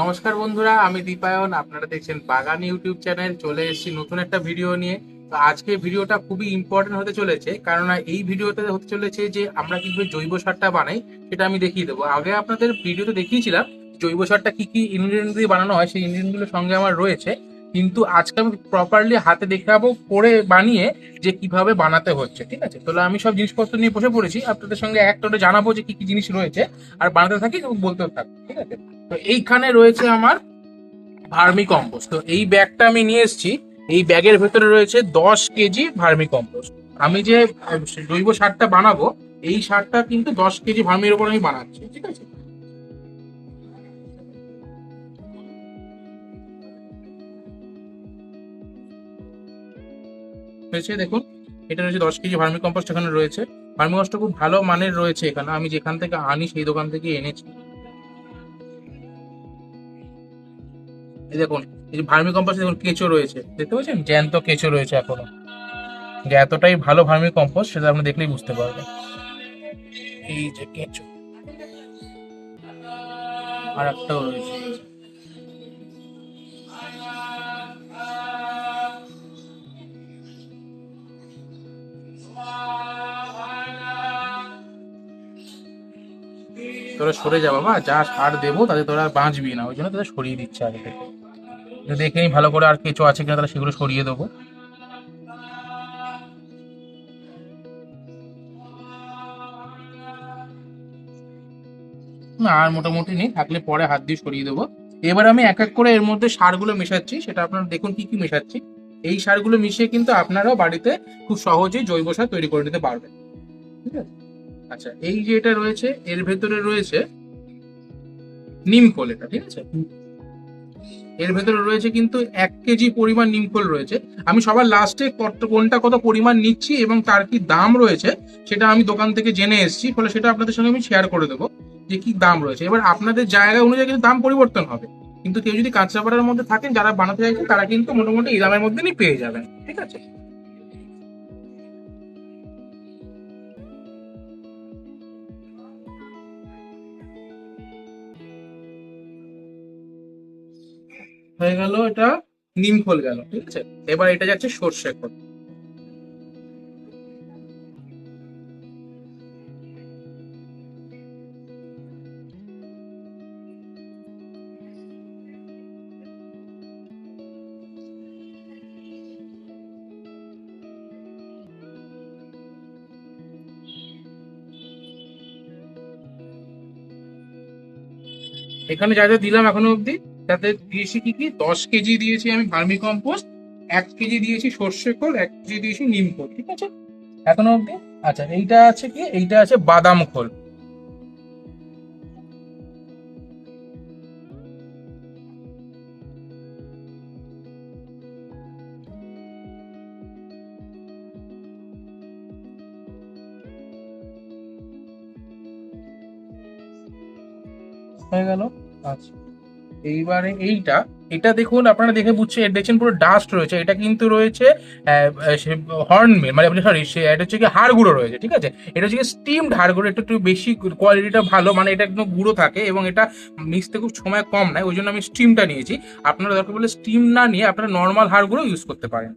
নমস্কার বন্ধুরা, আমি দীপায়ন। আপনারা দেখছেন বাগান ইউটিউব চ্যানেল। চলে এসেছি নতুন একটা ভিডিও নিয়ে। তো আজকে ভিডিওটা খুবই ইম্পর্টেন্ট হতে চলেছে, কারণ এই ভিডিওতে হতে চলেছে যে আমরা কিভাবে জৈব সারটা বানাই সেটা আমি দেখিয়ে দেবো। আগে আপনাদের ভিডিওতে দেখিয়েছিলাম জৈব সারটা কি কি ইনগ্রিডিয়েন্ট দিয়ে বানানো হয়, সেই ইনগ্রিডিয়েন্টগুলোর সঙ্গে আমার রয়েছে। কিন্তু আজকে আমি প্রপারলি হাতে দেখাবো করে বানিয়ে যে কিভাবে বানাতে হচ্ছে। ঠিক আছে, তাহলে আমি সব জিনিসপত্র নিয়ে বসে পড়েছি, আপনাদের সঙ্গে একটা জানাবো যে কি কি জিনিস রয়েছে, আর বানাতে থাকি এবং বলতেও থাকি। ঠিক আছে, তো এইখানে রয়েছে আমার ভার্মি কম্পোস্ট। তো এই ব্যাগটা আমি নিয়ে এসেছি। এই ব্যাগের ভেতরে রয়েছে 10 কেজি ভার্মি কম্পোস্ট। আমি যে জৈব সারটা বানাবো, এই সারটা কিন্তু 10 কেজি ভার্মির উপর আমি বানাচ্ছি। ঠিক আছে, হয়েছে দেখুন, এটা রয়েছে 10 কেজি ভার্মি কম্পোস্ট এখানে রয়েছে। ভার্মি কম্পোস্টটা খুব ভালো মানের রয়েছে এখানে, আমি যেখান থেকে আনি সেই দোকান থেকে এনেছি। এই দেখুন, এই যে ভার্মি কম্পোস্ট, দেখুন কেঁচো রয়েছে, দেখতে পাচ্ছেন জ্যান্ত কেঁচো রয়েছে এখনো। যে এতটাই ভালো ভার্মি কম্পোস্ট সেটা আপনি দেখলেই বুঝতে পারবেন। এই যে কেঁচো, আর একটাও রয়েছে। তোরা সরে যা বাবা, যা সার দেবো তাতে তোরা আর বাঁচবি না, ওই জন্য তোদের সরিয়ে দিচ্ছে আগে থেকে। তো দেখে নিই ভালো করে আর কেঁচো আছে কিনা, তাহলে সেগুলো সরিয়ে দেবো। না, আর মোটামুটি নেই, থাকলে পরে হাত দিয়ে সরিয়ে দেবো। এবার আমি এক এক করে এর মধ্যে সারগুলো মেশাচ্ছি, সেটা আপনারা দেখুন কি কি মেশাচ্ছি। এই সারগুলো মিশিয়ে কিন্তু আপনারাও বাড়িতে খুব সহজেই জৈব সার তৈরি করে নিতে পারবেন। ঠিক আছে, আচ্ছা, এই যে এটা রয়েছে এর ভেতরে রয়েছে নিম খোল, এটা ঠিক আছে। এর ভেতরে রয়েছে কিন্তু 1 কেজি পরিমাণ নিমখোল রয়েছে। আমি সবার লাস্টে কোনটা কত পরিমাণ নিচ্ছি এবং তার কি দাম রয়েছে সেটা আমি দোকান থেকে জেনে এসেছি, ফলে সেটা আপনাদের সঙ্গে আমি শেয়ার করে দেবো যে কি দাম রয়েছে। এবার আপনাদের জায়গা অনুযায়ী কিন্তু দাম পরিবর্তন হবে, কিন্তু কেউ যদি কাঁচরাপাড়ার মধ্যে থাকেন যারা বানাতে চাইছেন তারা কিন্তু মোটামুটি এই দামের মধ্যেই পেয়ে যাবেন। ঠিক আছে, হয়ে গেল এটা নিমখোল গেল। ঠিক আছে, এবার এটা যাচ্ছে সর্ষে খোল। এখানে যা যা দিলাম এখনো অব্দি, তাতে দিয়েছি কি কি, 10 কেজি দিয়েছি আমি ভার্মি কম্পোস্ট, 1 কেজি দিয়েছি সর্ষে খোল, 1 কেজি দিয়েছি নিম খোল। ঠিক আছে, এখনো অব্দি। আচ্ছা, এইটা আছে কি, এইটা আছে বাদাম খোল। হয়ে গেল। আচ্ছা, এইবারে এইটা, এটা দেখুন, আপনারা দেখে বুঝছে, দেখছেন পুরো ডাস্ট রয়েছে, এটা কিন্তু রয়েছে হর্ন মিল, মানে আপনি সরি, এটা হচ্ছে কি হাড় গুঁড়ো রয়েছে। ঠিক আছে, এটা হচ্ছে স্টিমড হাড় গুঁড়ো, একটু একটু বেশি কোয়ালিটিটা ভালো, মানে এটা একদম গুঁড়ো থাকে এবং এটা মিশতে খুব সময় কম নেয়, ওই জন্য আমি স্টিমটা নিয়েছি। আপনারা দরকার পড়লে স্টিম না নিয়ে আপনারা নর্মাল হাড় গুঁড়ো ইউজ করতে পারেন।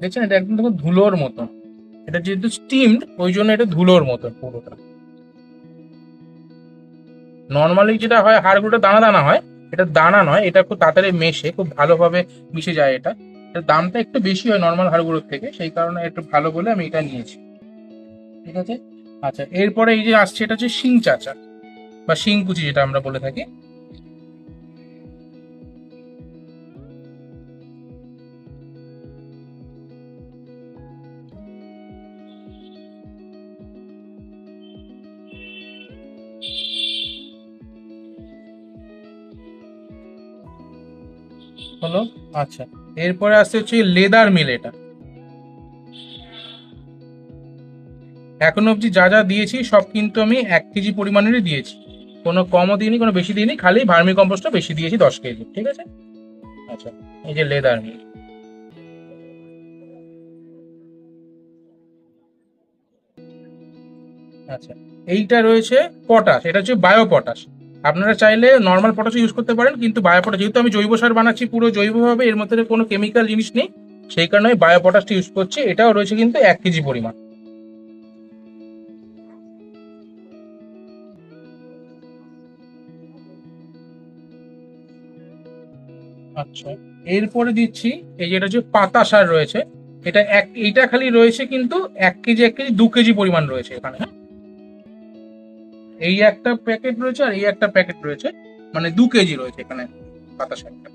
দেখছেন, এটা একদম দেখুন ধুলোর মতন, এটা যেহেতু স্টিমড ওই জন্য এটা ধুলোর মতন পুরোটা। নর্মালি যেটা হয় হাড়গুলো দানা দানা হয়, এটা দানা নয়, এটা খুব তাড়াতাড়ি মেশে, খুব ভালোভাবে মিশে যায় এটা। এটার দামটা একটু বেশি হয় নর্মাল হাড়গুলোর থেকে, সেই কারণে একটু ভালো বলে আমি এটা নিয়েছি। ঠিক আছে, আচ্ছা, এরপরে এই যে আসছে এটা হচ্ছে শিং চাচা বা শিংকুচি যেটা আমরা বলে থাকি। হলো, আচ্ছা, এরপরে আসছে হচ্ছে লেদার মিল। এটা এখন অবধি যা যা দিয়েছি সব কিন্তু আমি 1 কেজি পরিমাণেরই দিয়েছি। কোনো কমও দিইনি, কোনো বেশি দিইনি, খালি ভার্মি কম্পোস্টটা বেশি দিয়েছি 10 কেজি। ঠিক আছে। আচ্ছা, এই যে লেদার মিল। আচ্ছা, এইটা রয়েছে পটাশ, এটা হচ্ছে বায়ো পটাশ। আপনারা চাইলে নর্মাল পটাশ ইউজ করতে পারেন, কিন্তু বায়ো পটাশ যেহেতু আমি জৈব সার বানাচ্ছি পুরো জৈবভাবে, এর মধ্যে কোনো কেমিক্যাল জিনিস নেই, সেই কারণে আমি বায়ো পটাশটা ইউজ করছি। এটাও রয়েছে কিন্তু 1 কেজি পরিমাণ। আচ্ছা, এরপরে দিচ্ছি এই যে এটা হচ্ছে পাতা সার রয়েছে। এইটা খালি রয়েছে কিন্তু 1 কেজি 1 কেজি 2 কেজি পরিমাণ রয়েছে এখানে, হ্যাঁ। এই একটা প্যাকেট রয়েছে আর এই একটা প্যাকেট রয়েছে, মানে 2 কেজি রয়েছে এখানে পাতা সারটা।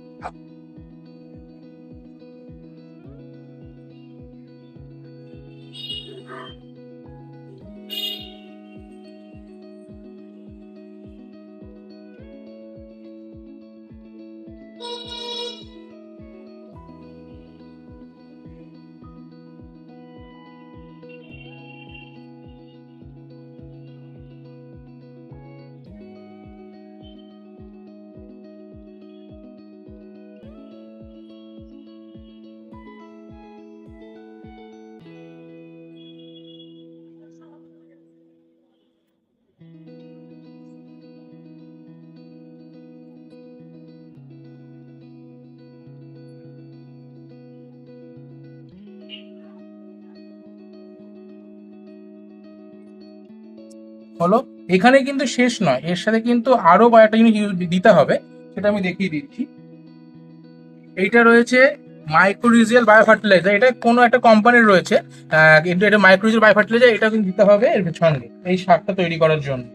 হলো, এখানে কিন্তু শেষ নয়, এর সাথে কিন্তু আরো কয়েকটা জিনিস দিতে হবে, সেটা আমি দেখিয়ে দিচ্ছি। এইটা রয়েছে মাইক্রোরিজিয়াল বায়ো ফার্টিলাইজার, এটা কোনো একটা কোম্পানির রয়েছে, কিন্তু এটা মাইক্রোরিজিয়াল বায়ো ফার্টিলাইজার, এটা কিন্তু দিতে হবে এর সঙ্গে এই সারটা তৈরি করার জন্য।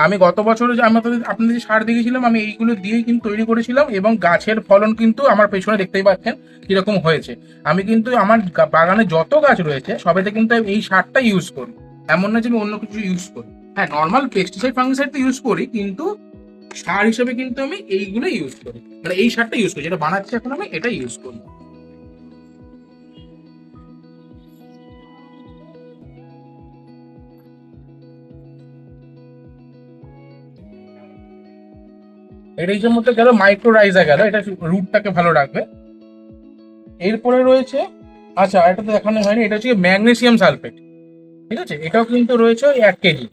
আমি গত বছর যে আমি আপনাদের যে সার দিয়েছিলাম, আমি এইগুলো দিয়েই কিন্তু তৈরি করেছিলাম, এবং গাছের ফলন কিন্তু আমার পেছনে দেখতেই পাচ্ছেন কিরকম হয়েছে। আমি কিন্তু আমার বাগানে যত গাছ রয়েছে সবেতে কিন্তু এই সারটা ইউজ করি, এমন না যে আমি অন্য কিছু ইউজ করি। হ্যাঁ, নর্মাল পেস্টিসাইড ফাঙ্গিসাইড তো ইউজ করি, কিন্তু সার হিসেবে কিন্তু আমি এইগুলো ইউজ করি, মানে এই সারটা ইউজ করি, যেটা বানাচ্ছি এখন আমি এটা ইউজ করি। এটা হিসেবে মধ্যে গেল মাইক্রোরাইজা, গেল এটা রুটটাকে ভালো রাখবে। এরপরে রয়েছে, আচ্ছা এটা তো দেখানো হয়নি, এটা হচ্ছে ম্যাগনেসিয়াম সালফেট। ঠিক আছে, এটাও কিন্তু রয়েছে ওই 1 কেজি।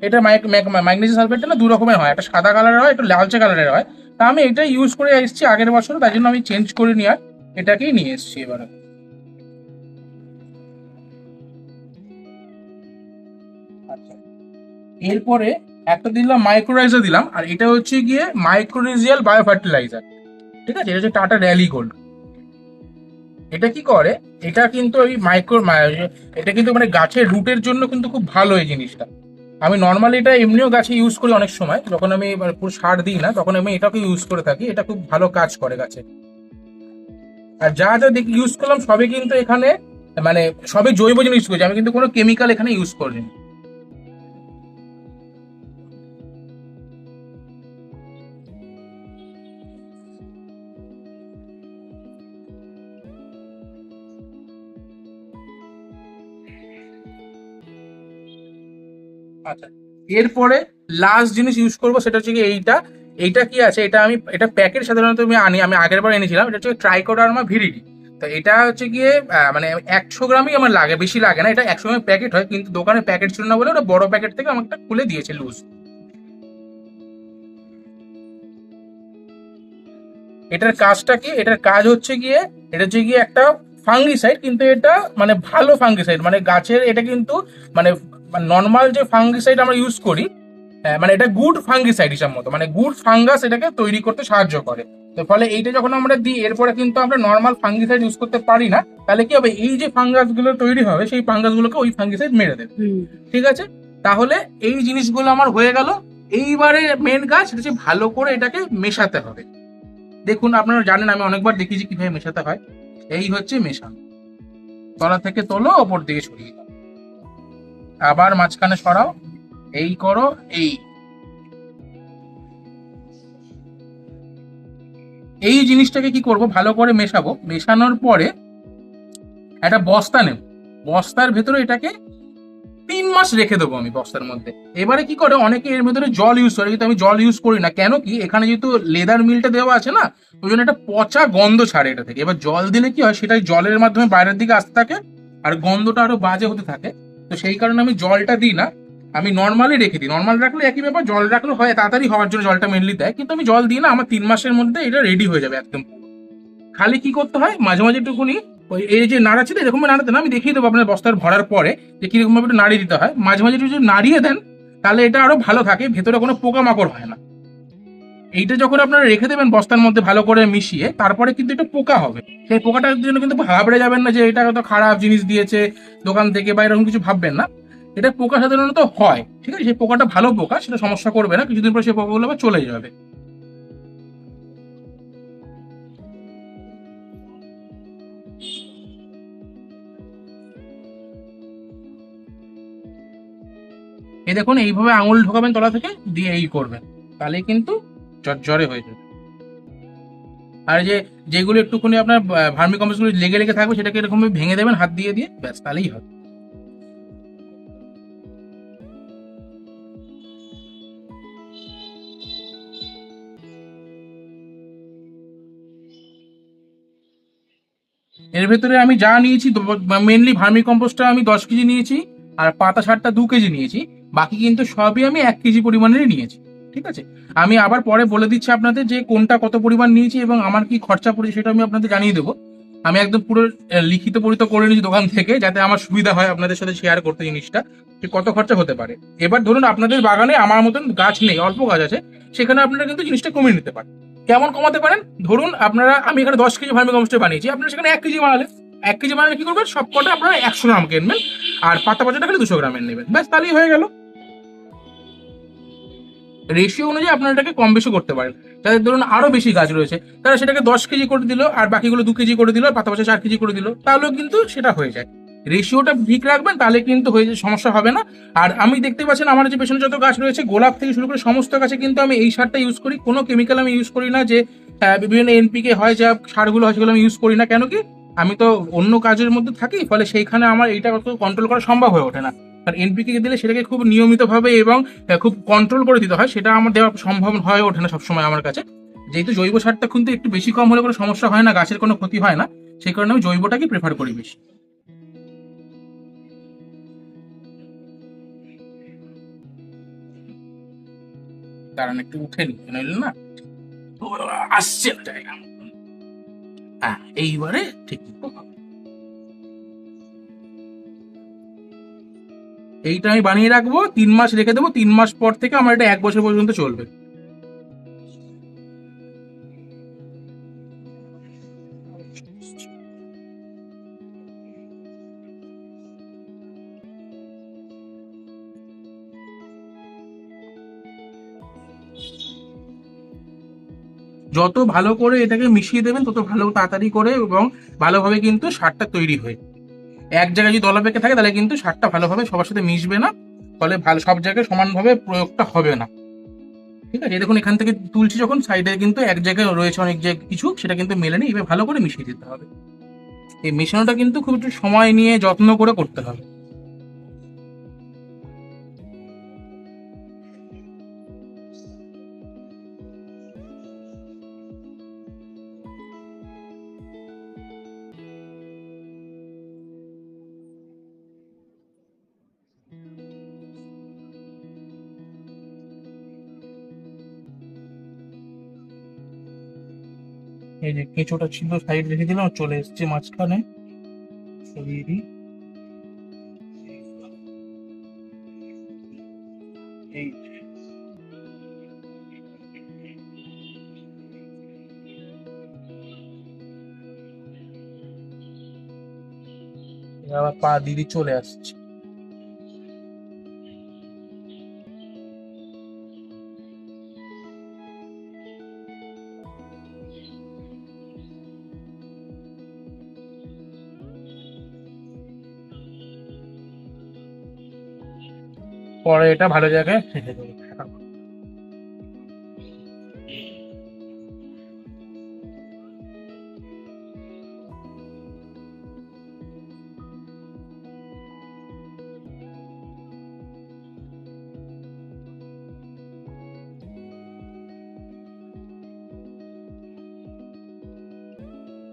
এটা ম্যাগনেসিয়াম সালফেটটা না দু রকমের হয়, একটা সাদা কালারের হয়, একটা লালচে কালারের হয়। তা আমি এটা ইউজ করে এসেছি আগের বছর, তাই জন্য আমি চেঞ্জ করে নিয়ে আর এটাকেই নিয়ে এসেছি এবারে। আচ্ছা, এরপরে একটা দিলাম মাইক্রোরাইজার দিলাম, আর এটা হচ্ছে গিয়ে মাইক্রোরিজিয়াল বায়ো ফার্টিলাইজার। ঠিক আছে, এটা হচ্ছে টাটা র্যালি গোল্ড। এটা কি করে, এটা কিন্তু ওই এটা কিন্তু মানে গাছের রুটের জন্য কিন্তু খুব ভালো এই জিনিসটা। আমি নর্মালি এটা এমনিও গাছে ইউজ করি, অনেক সময় যখন আমি মানে পুরো সার দিই না তখন আমি এটাকে ইউজ করে থাকি, এটা খুব ভালো কাজ করে গাছে। আর যা যা ইউজ করলাম সবই কিন্তু এখানে মানে সবই জৈব জিনিস ইউজ করছি, আমি কিন্তু কোনো কেমিক্যাল এখানে ইউজ করিনি। আচ্ছা, এরপরে লাস্ট জিনিস ইউজ করবো সেটা হচ্ছে কি এইটা। এইটা কি আছে, এটা আমি এটা প্যাকেট সাধারণত আমি আগের বার এনেছিলাম, এটা হচ্ছে ট্রাইকোডার্মা ভিরিডি। তো এটা হচ্ছে গিয়ে মানে 100 গ্রামই আমার লাগে, বেশি লাগে না, এটা 100 গ্রামের প্যাকেট হয়, কিন্তু দোকানে প্যাকেট ছিল না বলে ওটা বড় প্যাকেট থেকে আমাকে খুলে দিয়েছে লুজ। এটার কাজটা কি, এটার কাজ হচ্ছে গিয়ে, এটা হচ্ছে গিয়ে একটা ফাঙ্গিসাইড, কিন্তু এটা মানে ভালো ফাঙ্গিসাইড, মানে গাছের এটা কিন্তু মানে নর্মাল যে ফাঙ্গিসাইড আমরা ইউজ করি, মানে এটা গুড ফাঙ্গিসাইড হিসাব মতো, মানে গুড ফাঙ্গাস এটাকে তৈরি করতে সাহায্য করে। তো ফলে এইটা যখন আমরা দিই এরপরে কিন্তু আমরা নর্মাল ফাঙ্গিসাইড ইউজ করতে পারি না, তাহলে কি হবে, এই যে ফাঙ্গাস গুলো তৈরি হবে সেই ফাঙ্গাস গুলোকে ওই ফাঙ্গিসাইড মেরে দেবে। ঠিক আছে, তাহলে এই জিনিসগুলো আমার হয়ে গেল। এইবারে মেন কাজ সেটা হচ্ছে ভালো করে এটাকে মেশাতে হবে। দেখুন, আপনারা জানেন আমি অনেকবার দেখিয়েছি কিভাবে মেশাতে হয়। এই হচ্ছে মেশানো, তলা থেকে তোলো, ওপর দিকে ছড়িয়ে দাও। আবার মাঝখানে সরাও, এই করো, এই এই জিনিসটাকে কি করব, ভালো করে মেশাবো। মেশানোর পরে একটা বস্তা নেব, বস্তার ভেতরে এটাকে 3 মাস রেখে দেবো আমি বস্তার মধ্যে। এবারে কি করে অনেকে এর ভেতরে জল ইউজ করে, কিন্তু আমি জল ইউজ করি না। কেন কি, এখানে যেহেতু লেদার মিলটা দেওয়া আছে না, ওই জন্য একটা পচা গন্ধ ছাড়ে এটা থেকে। এবার জল দিলে কি হয়, সেটা জলের মাধ্যমে বাইরের দিকে আসতে থাকে আর গন্ধটা আরো বাজে হতে থাকে। তো সেই কারণে আমি জলটা দিই না, আমি নর্মালি রেখে দিই। নর্মাল রাখলে একই ব্যাপার, জল রাখলে হয় তাড়াতাড়ি হওয়ার জন্য জলটা মেনলি দেয়, কিন্তু আমি জল দিই না। আমার 3 মাসের মধ্যে এটা রেডি হয়ে যাবে একদম। খালি কি করতে হয়, মাঝে মাঝে একটুখানি ওই এই যে নাড়াচ্ছে না, এরকম নাড়াতে না, আমি দেখিয়ে দেবো আপনার বস্তার ভরার পরে যে কিরকম ভাবে একটু নাড়িয়ে দিতে হয়। মাঝে মাঝে একটু যদি নাড়িয়ে দেন তাহলে এটা আরো ভালো থাকে, ভেতরে কোনো পোকামাকড় হয় না। এইটা যখন আপনারা রেখে দেবেন বস্তার মধ্যে ভালো করে মিশিয়ে, তারপরে কিন্তু এটা পোকা হবে। সেই পোকাটার জন্য কিন্তু ঘাবড়ে যাবেন না যে এটা হয়তো খারাপ জিনিস দিয়েছে দোকান থেকে বা এরকম কিছু ভাববেন না। এটা পোকা সাধারণত হয়, ঠিক আছে, সেই পোকাটা ভালো পোকা, সেটা সমস্যা করবে না, কিছুদিন পর সেই পোকাগুলো আবার চলে যাবে। এই দেখুন, এইভাবে আঙুল ঢোকাবেন তলা থেকে, দিয়ে এই করবেন, তাহলে কিন্তু জ্বরে হয়ে যাবে। আর যে যেগুলো একটুখানি আপনার ভার্মি কম্পোস্ট গুলো লেগে লেগে থাকবে, সেটাকে এরকম ভাবে ভেঙে দেবেন হাত দিয়ে দিয়ে, ব্যাস তাহলেই হবে। এর ভেতরে আমি যা নিয়েছি, মেনলি ভার্মি কম্পোস্টটা আমি 10 কেজি নিয়েছি, আর পাতা সারটা 2 কেজি নিয়েছি। বাকি কিন্তু সবই আমি 1 কেজি পরিমাণেরই নিয়েছি। ঠিক আছে, আমি আবার পরে বলে দিচ্ছি আপনাদের যে কোনটা কত পরিমাণ নিয়েছি এবং আমার কি খরচা পড়েছে, সেটা আমি আপনাদের জানিয়ে দেবো। আমি একদম পুরো লিখিত পরিত করে নিয়েছি দোকান থেকে, যাতে আমার সুবিধা হয় আপনাদের সাথে শেয়ার করতে জিনিসটা, যে কত খরচা হতে পারে। এবার ধরুন আপনাদের বাগানে আমার মতন গাছ নেই, অল্প গাছ আছে, সেখানে আপনারা কিন্তু জিনিসটা কমিয়ে নিতে পারেন। কেমন কমাতে পারেন, ধরুন আপনারা, আমি এখানে 10 কেজি ভার্মি কম্পোস্ট বানিয়েছি, আপনারা সেখানে 1 কেজি বানালেন। 1 কেজি বানালে কি করবেন, সব কটা আপনারা 100 গ্রাম কিনবেন, আর পাতা পচাটা খালি 200 গ্রামের নেবেন, ব্যাস তাহলেই হয়ে গেল। রেশিও অনুযায়ী আপনারা এটাকে কম বেশি করতে পারেন। যাদের ধরুন আরো বেশি গাছ রয়েছে, তারা সেটাকে 10 কেজি করে দিল, আর বাকিগুলো 2 কেজি করে দিল, আর পাতা পচা 4 কেজি করে দিল, তাহলেও কিন্তু সেটা হয়ে যায়। রেশিওটা ঠিক রাখবেন, তাহলে কিন্তু হয়ে যায়, সমস্যা হবে না। আর আমি দেখতে পাচ্ছেন আমার যে পেছনে যত গাছ রয়েছে, গোলাপ থেকে শুরু করে সমস্ত গাছে কিন্তু আমি এই সারটা ইউজ করি, কোনো কেমিক্যাল আমি ইউজ করি না। যে বিভিন্ন এনপিকে হয়, যা সারগুলো হয় সেগুলো আমি ইউজ করি না। কেন কি, আমি তো অন্য কাজের মধ্যে থাকি, ফলে সেইখানে আমার এইটা কন্ট্রোল করা সম্ভব হয়ে ওঠে না। আর এনপিকে দিলে সেটাকে খুব নিয়মিতভাবে এবং খুব কন্ট্রোল করে দিতে হয়, সেটা আমার দেওয়া সম্ভব হয়ে ওঠে না সবসময় আমার কাছে। যেহেতু জৈব সারটা কিন্তু একটু বেশি কম হলে কোনো সমস্যা হয় না, গাছের কোনো ক্ষতি হয় না, সেই কারণে আমি জৈবটাকে প্রেফার করি বেশি। কারণ একটু উঠে নিতে নইলে না, তো আসছে না জায়গা। হ্যাঁ, এইবারে ঠিক মতো হবে। এইটা আমি বানিয়ে রাখবো, 3 মাস রেখে দেবো, 3 মাস পর থেকে আমার এটা 1 বছর পর্যন্ত চলবে। যত ভালো করে এটাকে মিশিয়ে দেবেন, তত ভালো তাড়াতাড়ি করে এবং ভালোভাবে কিন্তু সারটা তৈরি হয়। এক জায়গায় যদি দলা পেকে থাকে, তাহলে কিন্তু সারটা ভালোভাবে সবার সাথে মিশবে না, ফলে ভালো সব জায়গায় সমানভাবে প্রয়োগটা হবে না। ঠিক আছে, এই দেখুন এখান থেকে তুলছি যখন, সাইডে কিন্তু এক জায়গায় রয়েছে অনেক জায়গায় কিছু, সেটা কিন্তু মেলে নেই, এবার ভালো করে মিশিয়ে দিতে হবে। এই মেশানোটা কিন্তু খুব একটু সময় নিয়ে যত্ন করে করতে হবে। এই যে কেঁচোটা ছিল সাইড রেখে দিলাম, চলে এসছে মাঝখানে, সরিয়ে দিই। এই আবার পা দিদি চলে আসছে। পরে এটা ভালো জায়গায় রেখে দেবো।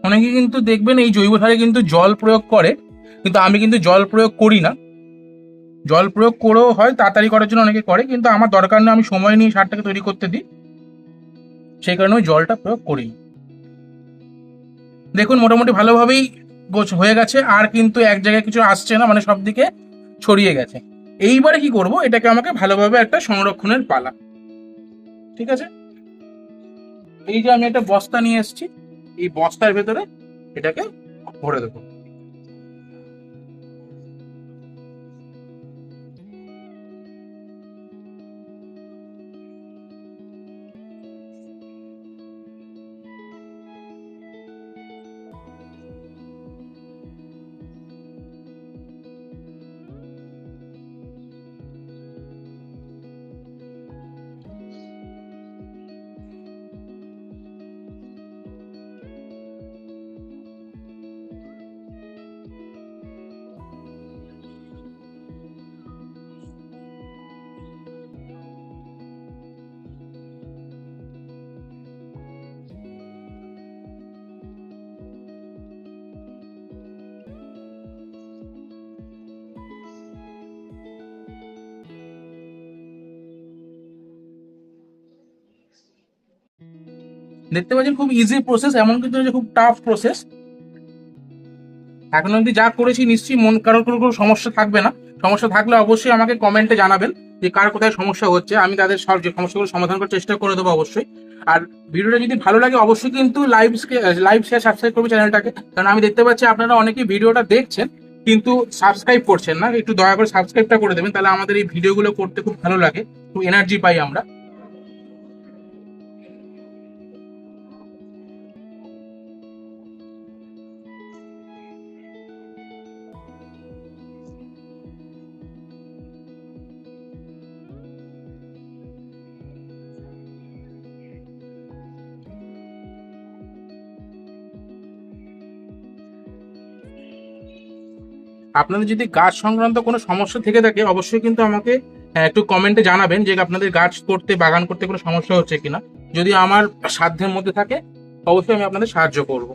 অনেকে কিন্তু দেখবেন এই জৈব সারে কিন্তু জল প্রয়োগ করে, কিন্তু আমি কিন্তু জল প্রয়োগ করি না। জল প্রয়োগ করেও হয় তাড়াতাড়ি করার জন্য অনেকে করে, কিন্তু আমার দরকার নেই, আমি সময় নিয়ে সারটাকে তৈরি করতে দিই, সেই কারণে ওই জলটা প্রয়োগ করি। দেখুন মোটামুটি ভালোভাবেই গোছ হয়ে গেছে, আর কিন্তু এক জায়গায় কিছু আসছে না, মানে সব দিকে ছড়িয়ে গেছে। এইবারে কি করব, এটাকে আমাকে ভালোভাবে একটা সংরক্ষণের পালা। ঠিক আছে, এই যে আমি একটা বস্তা নিয়ে এসেছি, এই বস্তার ভেতরে এটাকে ভরে দেবো। দেখতে পাচ্ছেন খুব ইজি প্রসেস, এমন কিন্তু নয় যে খুব টাফ প্রসেস। এখন অব্দি যা করেছি নিশ্চয়ই মন কারোর কোনো সমস্যা থাকবে না। সমস্যা থাকলে অবশ্যই আমাকে কমেন্টে জানাবেন যে কার কোথায় সমস্যা হচ্ছে, আমি তাদের সব যে সমস্যাগুলো সমাধান করার চেষ্টা করে দেবো অবশ্যই। আর ভিডিওটা যদি ভালো লাগে অবশ্যই কিন্তু লাইভ শেয়ার সাবস্ক্রাইব করবে চ্যানেলটাকে, কারণ আমি দেখতে পাচ্ছি আপনারা অনেকেই ভিডিওটা দেখছেন কিন্তু সাবস্ক্রাইব করছেন না। একটু দয়া করে সাবস্ক্রাইবটা করে দেবেন, তাহলে আমাদের এই ভিডিওগুলো করতে খুব ভালো লাগে, খুব এনার্জি পাই আমরা। আপনাদের যদি গাছ সংক্রান্ত কোনো সমস্যা থেকে থাকে অবশ্যই কিন্তু আমাকে একটু কমেন্টে জানাবেন যে আপনাদের গাছ করতে বাগান করতে কোনো সমস্যা হচ্ছে কিনা। যদি আমার সাধ্যের মধ্যে থাকে অবশ্যই আমি আপনাদের সাহায্য করব।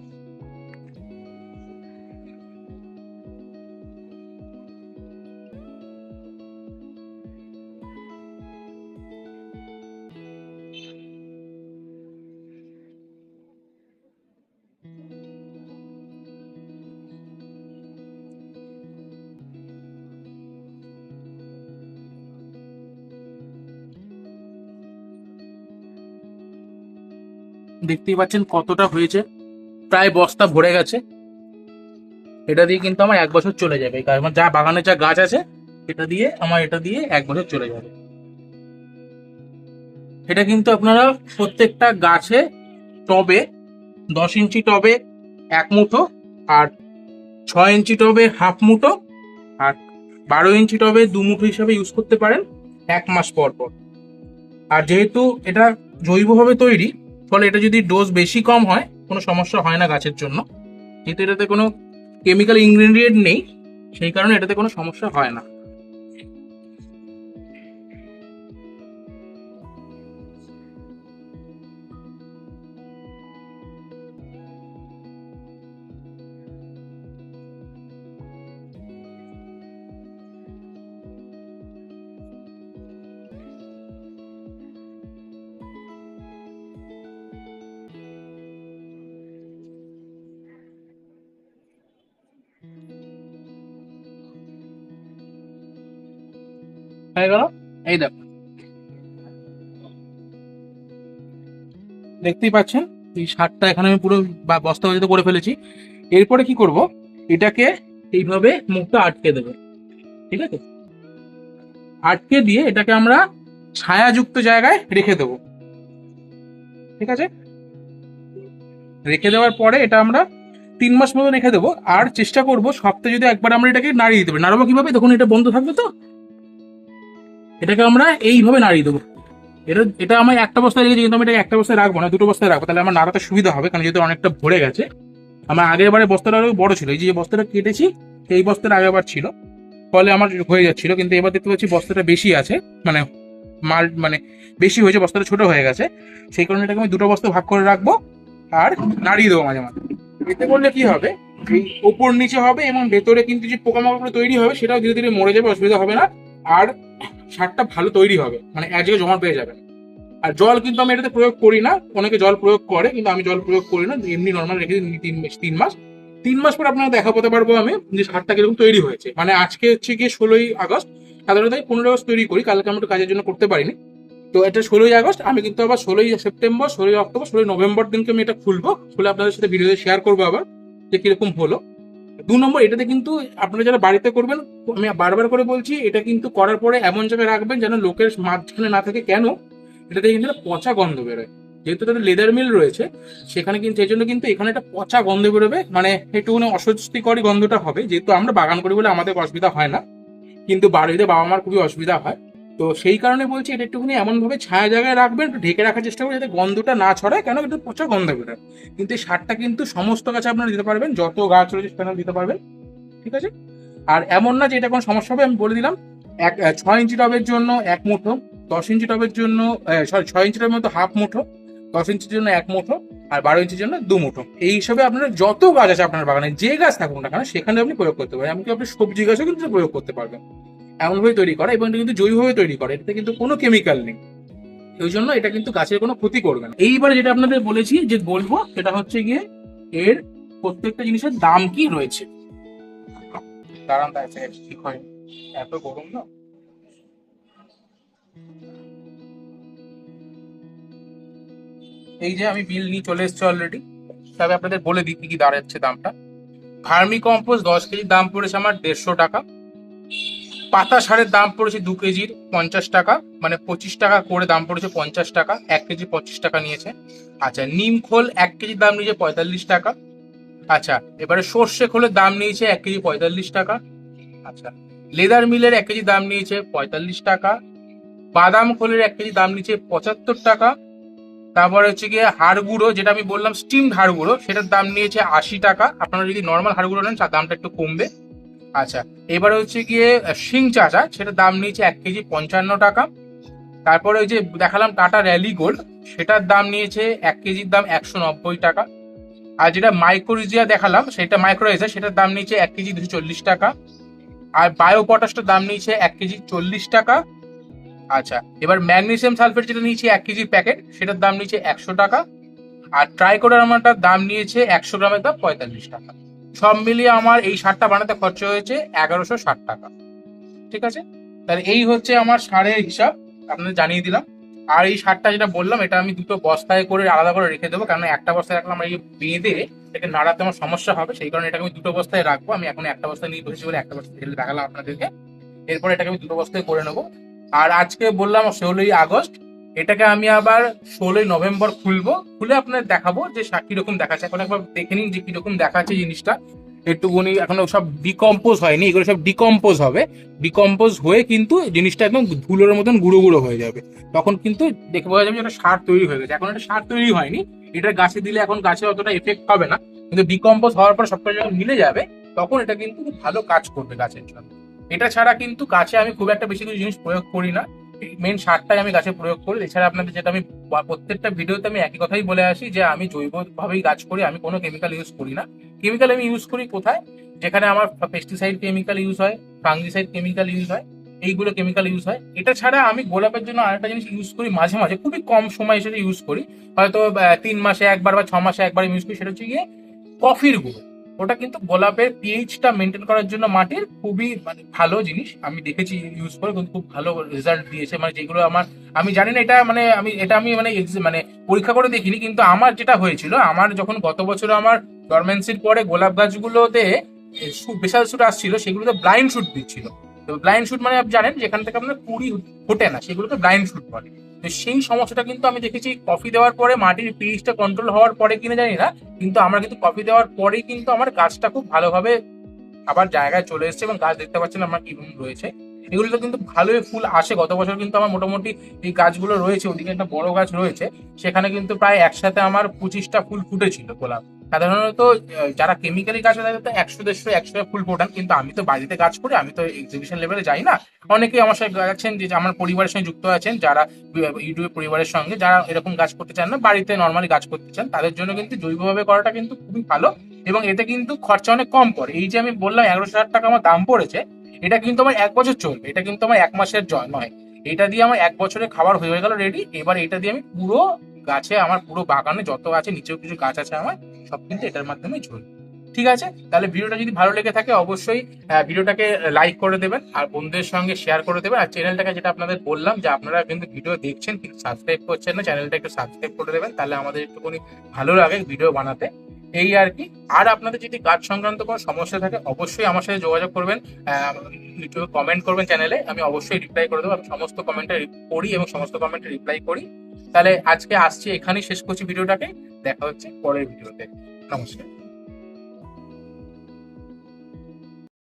দেখতেই পাচ্ছেন কতটা হয়েছে, প্রায় বস্তা ভরে গেছে। এটা দিয়ে কিন্তু আমার 1 বছর চলে যাবে, কারণ যা বাগানে যা গাছ আছে এটা দিয়ে 1 বছর চলে যাবে। এটা কিন্তু আপনারা প্রত্যেকটা গাছে টবে 10 ইঞ্চি টবে 1 মুঠো, আর 6 ইঞ্চি টবে হাফ মুঠো, আর 12 ইঞ্চি টবে 2 মুঠো হিসাবে ইউজ করতে পারেন 1 মাস পর পর। আর যেহেতু এটা জৈবভাবে তৈরি, ফলে এটা যদি ডোজ বেশি কম হয় কোনো সমস্যা হয় না গাছের জন্য, যেহেতু এটাতে কোনো কেমিক্যাল ইনগ্রেডিয়েন্ট নেই, সেই কারণে এটাতে কোনো সমস্যা হয় না। হয়ে গেল, এই দেখো দেখতেই পাচ্ছেন এই সারটা এখানে আমি পুরো বস্তা বাজিত করে ফেলেছি। এরপরে কি করব, এটাকে এইভাবে মুখটা আটকে দেবো। ঠিক আছে, আটকে দিয়ে এটাকে আমরা ছায়াযুক্ত জায়গায় রেখে দেবো। ঠিক আছে, রেখে দেওয়ার পরে এটা আমরা 3 মাস মতো রেখে দেবো। আর চেষ্টা করব সপ্তাহে যদি একবার আমরা এটাকে নাড়িয়ে দিতে পারি। নাড়াবো কিভাবে, দেখুন এটা বন্ধ থাকবে তো, এটাকে আমরা এইভাবে নাড়িয়ে দেবো। এটা আমার একটা বস্তায় রেখেছি, কিন্তু আমি এটা একটা বস্তায় রাখবো না, দুটো বস্তায় রাখবো, তাহলে আমার নাড়াতে সুবিধা হবে, কারণ যেহেতু অনেকটা ভরে গেছে। আমার আগের বারে বস্তাটা আরো বড় ছিল, এই যে বস্তাটা কেটেছি এই বস্তাটা আগের বার ছিল, ফলে আমার হয়ে যাচ্ছিল, কিন্তু এবার দেখতে পাচ্ছি বস্তাটা বেশি আছে, মানে মাল মানে বেশি হয়েছে, বস্তাটা ছোট হয়ে গেছে, সেই কারণে এটাকে আমি দুটো বস্তা ভাগ করে রাখবো আর নাড়িয়ে দেবো মাঝে মাঝে। এতে করলে কি হবে, এই ওপর নিচে হবে এবং ভেতরে কিন্তু যে পোকামাকড় তৈরি হবে সেটাও ধীরে ধীরে মরে যাবে, অসুবিধা হবে না। আর সারটা ভালো তৈরি হবে, মানে এক জায়গায় জমা পেয়ে যাবে। আর জল কিন্তু আমি এটাতে প্রয়োগ করি না, অনেকে জল প্রয়োগ করে, কিন্তু আমি জল প্রয়োগ করি না, এমনি নর্মাল রেখে দিই 3 মাস। 3 মাস পর আপনারা দেখাতে পারবো আমি যে সারটা কিরকম তৈরি হয়েছে। মানে আজকে হচ্ছে গিয়ে 16ই আগস্ট, সাধারণত 15 আগস্ট তৈরি করি, কালকে আমি একটু কাজের জন্য করতে পারিনি। তো এটা 16ই আগস্ট, আমি কিন্তু আবার 16ই সেপ্টেম্বর, 16ই অক্টোবর, 16ই নভেম্বর দিনকে আমি এটা খুলবো, খুলে আপনাদের সাথে ভিডিওতে শেয়ার করবো আবার যে কিরকম হলো। 2 নম্বর, এটাতে কিন্তু আপনারা যারা বাড়িতে করবেন, আমি বারবার করে বলছি, এটা কিন্তু করার পরে এমন জায়গায় রাখবেন যেন লোকের মাঝখানে না থাকে। কেন? এটাতে কিন্তু একটা পচা গন্ধ বেরোয়, যেহেতু তাদের লেদার মিল রয়েছে সেখানে, কিন্তু এই জন্য কিন্তু এখানে একটা পচা গন্ধ বেরোবে, মানে একটুখানি অস্বস্তিকরই গন্ধটা হবে। যেহেতু আমরা বাগান করি বলে আমাদের অসুবিধা হয় না, কিন্তু বাড়িতে বাবা মার খুবই অসুবিধা হয়। তো সেই কারণে বলছি, এটা একটুখানি এমন ভাবে ছায়া জায়গায় রাখবেন, একটু ঢেকে রাখার চেষ্টা করবেন যাতে গন্ধটা না ছড়ায়, কেন একটু পচা গন্ধ বেরোয়। কিন্তু এই সারটা কিন্তু সমস্ত গাছে আপনারা দিতে পারবেন, যত গাছ রয়েছে সেখানে দিতে পারবেন, ঠিক আছে? আর এমন না যে এটা কোনো সমস্যা হবে, আমি বলে দিলাম। 6 ইঞ্চি টবের জন্য 1 মুঠো, 10 ইঞ্চি টবের জন্য, সরি 6 ইঞ্চি টবের মতো হাফ মুঠো, 10 ইঞ্চির জন্য 1 মুঠো, আর 12 ইঞ্চির জন্য 2 মুঠো। এই হিসাবে আপনারা যত গাছ আছে আপনার বাগানে, যে গাছ থাকুন না কেন সেখানে আপনি প্রয়োগ করতে পারেন। এমনকি আপনি সবজি গাছও কিন্তু প্রয়োগ করতে পারবেন। এমনভাবে তৈরি করা, এবং এটা কিন্তু জৈবভাবে তৈরি করে, এটাতে কিন্তু কোনো কেমিক্যাল নেই, ওই জন্য এটা কিন্তু গাছের কোনো ক্ষতি করবে না। এইবারে যেটা আপনাদের বলেছি যে বলবো, সেটা হচ্ছে গিয়ে এর প্রত্যেকটা জিনিসের দাম কি রয়েছে। দাঁড়ান, তাই ঠিক হয়, এত গরম না। এই যে আমি বিল নিয়ে চলে এসেছি অলরেডি, তবে আপনাদের বলে দিই কি কি দাঁড়াচ্ছে দামটা। ভার্মি কম্পোস্ট 10 কেজির দাম পড়েছে আমার 150 টাকা। পাতা সারের দাম পড়েছে 2 কেজির 50 টাকা, মানে 25 টাকা করে দাম পড়েছে, 50 টাকা, 1 কেজি 25 টাকা নিয়েছে। আচ্ছা, নিম খোল 1 কেজির দাম নিয়েছে 45 টাকা। আচ্ছা, এবারে সর্ষে খোলের দাম নিয়েছে 1 কেজি 45 টাকা। আচ্ছা, লেদার মিলের 1 কেজি দাম নিয়েছে 45 টাকা। বাদাম খোলের 1 কেজি দাম নিয়েছে 75 টাকা। তারপরে হচ্ছে গিয়ে হাড় গুঁড়ো, যেটা আমি বললাম স্টিমড হাড় গুঁড়ো, সেটার দাম নিয়েছে 80 টাকা। আপনারা যদি নর্মাল হাড় গুঁড়ো নেন তার দামটা একটু কমবে। আচ্ছা, এবারে হচ্ছে গিয়ে শিং চাচা, সেটার দাম নিয়েছে 1 কেজি 55 টাকা। তারপরে ওই যে দেখালাম টাটা র্যালি গোল্ড, সেটার দাম নিয়েছে 1 কেজির দাম 190 টাকা। আর যেটা মাইক্রোরিজিয়া দেখালাম, সেটা মাইক্রোরাইজা, সেটার দাম নিয়েছে 1 কেজি 240 টাকা। আর বায়ো পটাশটার দাম নিয়েছে 1 কেজি 40 টাকা। আচ্ছা, এবার ম্যাগনেসিয়াম সালফেট যেটা নিয়েছি 1 কেজির প্যাকেট, সেটার দাম নিয়েছে 100 টাকা। আর ট্রাইকোডার্মাটার দাম নিয়েছে 100 গ্রামের দাম 45 টাকা। সব মিলিয়ে আমার এই সারটা বানাতে খরচা হয়েছে 1160 টাকা। ঠিক আছে, তাহলে এই হচ্ছে আমার সারের হিসাব, আপনাদের জানিয়ে দিলাম। আর এই সারটা যেটা বললাম, এটা আমি দুটো বস্তায় করে আলাদা করে রেখে দেবো, কারণ একটা বস্তায় রাখলে আমার এই বেঁধে এটাকে নাড়াতে আমার সমস্যা হবে, সেই কারণে এটাকে আমি দুটো বস্তায় রাখবো। আমি এখন একটা বস্তায় নিয়ে বসেছি বলে একটা বস্তায় ঢেলে দেখালাম আপনাদেরকে, এরপর এটাকে আমি দুটো বস্তায় করে নেবো। আর আজকে বললাম 16ই আগস্ট, এটাকে আমি আবার 16ই নভেম্বর খুলবো, খুলে আপনাদের দেখাবো যে কিরকম দেখাচ্ছে। এখন একবার দেখে নিন যে কিরকম দেখাচ্ছে জিনিসটা। একটুখানি এখনো সব ডিকম্পোজ হয়নি, এগুলো সব ডিকম্পোজ হবে। ডিকম্পোজ হয়ে কিন্তু জিনিসটা একদম ধুলোর মতন গুঁড়ো গুঁড়ো হয়ে যাবে, তখন কিন্তু দেখে বোঝা যাবে যে একটা সার তৈরি হয়ে গেছে। এখন একটা সার তৈরি হয়নি, এটা গাছে দিলে এখন গাছে অতটা এফেক্ট হবে না, কিন্তু ডিকম্পোজ হওয়ার পর সবটা যখন মিলে যাবে, তখন এটা কিন্তু খুব ভালো কাজ করবে গাছের জন্য। এটা ছাড়া কিন্তু গাছে আমি খুব একটা বেশি কিছু জিনিস প্রয়োগ করি না, মেন সারটাই আমি গাছে প্রয়োগ করি। এছাড়া আপনাদের যেটা আমি প্রত্যেকটা ভিডিওতে আমি একই কথাই বলে আসি যে আমি জৈব ভাবেই গাছ করি, আমি কোনো কেমিক্যাল ইউজ করি না। কেমিক্যাল আমি ইউজ করি কোথায়, যেখানে আমার পেস্টিসাইড কেমিক্যাল ইউজ হয়, ফাঙ্গিসাইড কেমিক্যাল ইউজ হয়, এইগুলো কেমিক্যাল ইউজ হয়। এটা ছাড়া আমি গোলাপের জন্য আরেকটা জিনিস ইউজ করি মাঝে মাঝে, খুবই কম সময় সেটা ইউজ করি, হয়তো 3 মাসে একবার বা 6 মাসে একবার ইউজ করি, সেটা হচ্ছে গিয়ে কফির গুঁড়ো। ওটা কিন্তু গোলাপের পিএইচটা মেনটেন করার জন্য মাটির খুবই মানে ভালো জিনিস, আমি দেখেছি ইউজ করে, কিন্তু খুব ভালো রেজাল্ট দিয়েছে। মানে যেগুলো আমার, আমি জানি না এটা মানে আমি মানে মানে পরীক্ষা করে দেখিনি, কিন্তু আমার যেটা হয়েছিল, আমার যখন গত বছর আমার ডরমেন্সির পরে গোলাপ গাছগুলোতে বেশাল শুট আসছিল, সেগুলোতে ব্লাইন্ড শুট দিচ্ছিল। তো ব্লাইন্ড শুট মানে আপনি জানেন যেখান থেকে আপনার কুড়ি ফোটে না, সেগুলোকে ব্লাইন্ড শুট বলে। তো সেই সমস্যাটা কিন্তু আমি দেখেছি কফি দেওয়ার পরে, মাটির পিএইচটা কন্ট্রোল হওয়ার পরে কিনা জানি না, কিন্তু আমরা কিন্তু কফি দেওয়ার পরেই কিন্তু আমার গাছটা খুব ভালোভাবে আবার জায়গায় চলে এসেছে, এবং গাছ দেখতে পাচ্ছেন আমার কিরকম রয়েছে। এগুলোতে কিন্তু ভালোই ফুল আসে। গত বছর কিন্তু আমার মোটামুটি এই গাছগুলো রয়েছে, ওদিকে একটা বড় গাছ রয়েছে, সেখানে কিন্তু প্রায় একসাথে আমার 25টা ফুল ফুটেছিল গোলাপ। সাধারণত যারা কেমিক্যালি গাছ তাদের তো 100, 150, 100 ফুল ফোটান, কিন্তু আমি তো বাড়িতে গাছ করি, আমি তো এক্সিবিশন লেভেলে যাই না। অনেকেই আমার সাথে আছেন যে আমার পরিবারের সঙ্গে যুক্ত আছেন, যারা ইউটিউবে পরিবারের সঙ্গে যারা এরকম গাছ করতে চান না, বাড়িতে নর্মালি গাছ করতে চান, তাদের জন্য কিন্তু জৈবভাবে করাটা কিন্তু খুবই ভালো। এবং এতে কিন্তু খরচা অনেক কম পড়ে। এই যে আমি বললাম 11,000 টাকা আমার দাম পড়েছে, এটা কিন্তু আমার 1 বছর চলবে, এটা কিন্তু আমার 1 মাসের জয় নয়। এটা দিয়ে আমার 1 বছরের খাবার হয়ে গেল রেডি। এবার এটা দিয়ে আমি পুরো গাছে, আমার পুরো বাগানে যত আছে, নিচেও কিছু গাছ আছে আমার, সব কিন্তু এটার মাধ্যমে চলবে। ঠিক আছে, তাহলে ভিডিওটা যদি ভালো লেগে থাকে অবশ্যই ভিডিওটাকে লাইক করে দেবেন, আর বন্ধুদের সঙ্গে শেয়ার করে দেবেন। আর চ্যানেলটাকে, যেটা আপনাদের বললাম যে আপনারা কিন্তু ভিডিও দেখছেন কিন্তু সাবস্ক্রাইব করছেন না, চ্যানেলটা একটু সাবস্ক্রাইব করে দেবেন, তাহলে আমাদের একটুখানি ভালো লাগে ভিডিও বানাতে। এই আর কি। আর আপনাদের যদি কাজ সংক্রান্ত কোনো সমস্যা থাকে অবশ্যই আমার সাথে যোগাযোগ করবেন, ইউটিউবে কমেন্ট করবেন চ্যানেলে, আমি অবশ্যই রিপ্লাই করে দেবো। আমি সমস্ত কমেন্টে পড়ি এবং সমস্ত কমেন্টে রিপ্লাই করি। তাহলে আজকে আসছি, এখানেই শেষ করছি ভিডিওটাকে। দেখা হচ্ছে পরের ভিডিওতে। নমস্কার।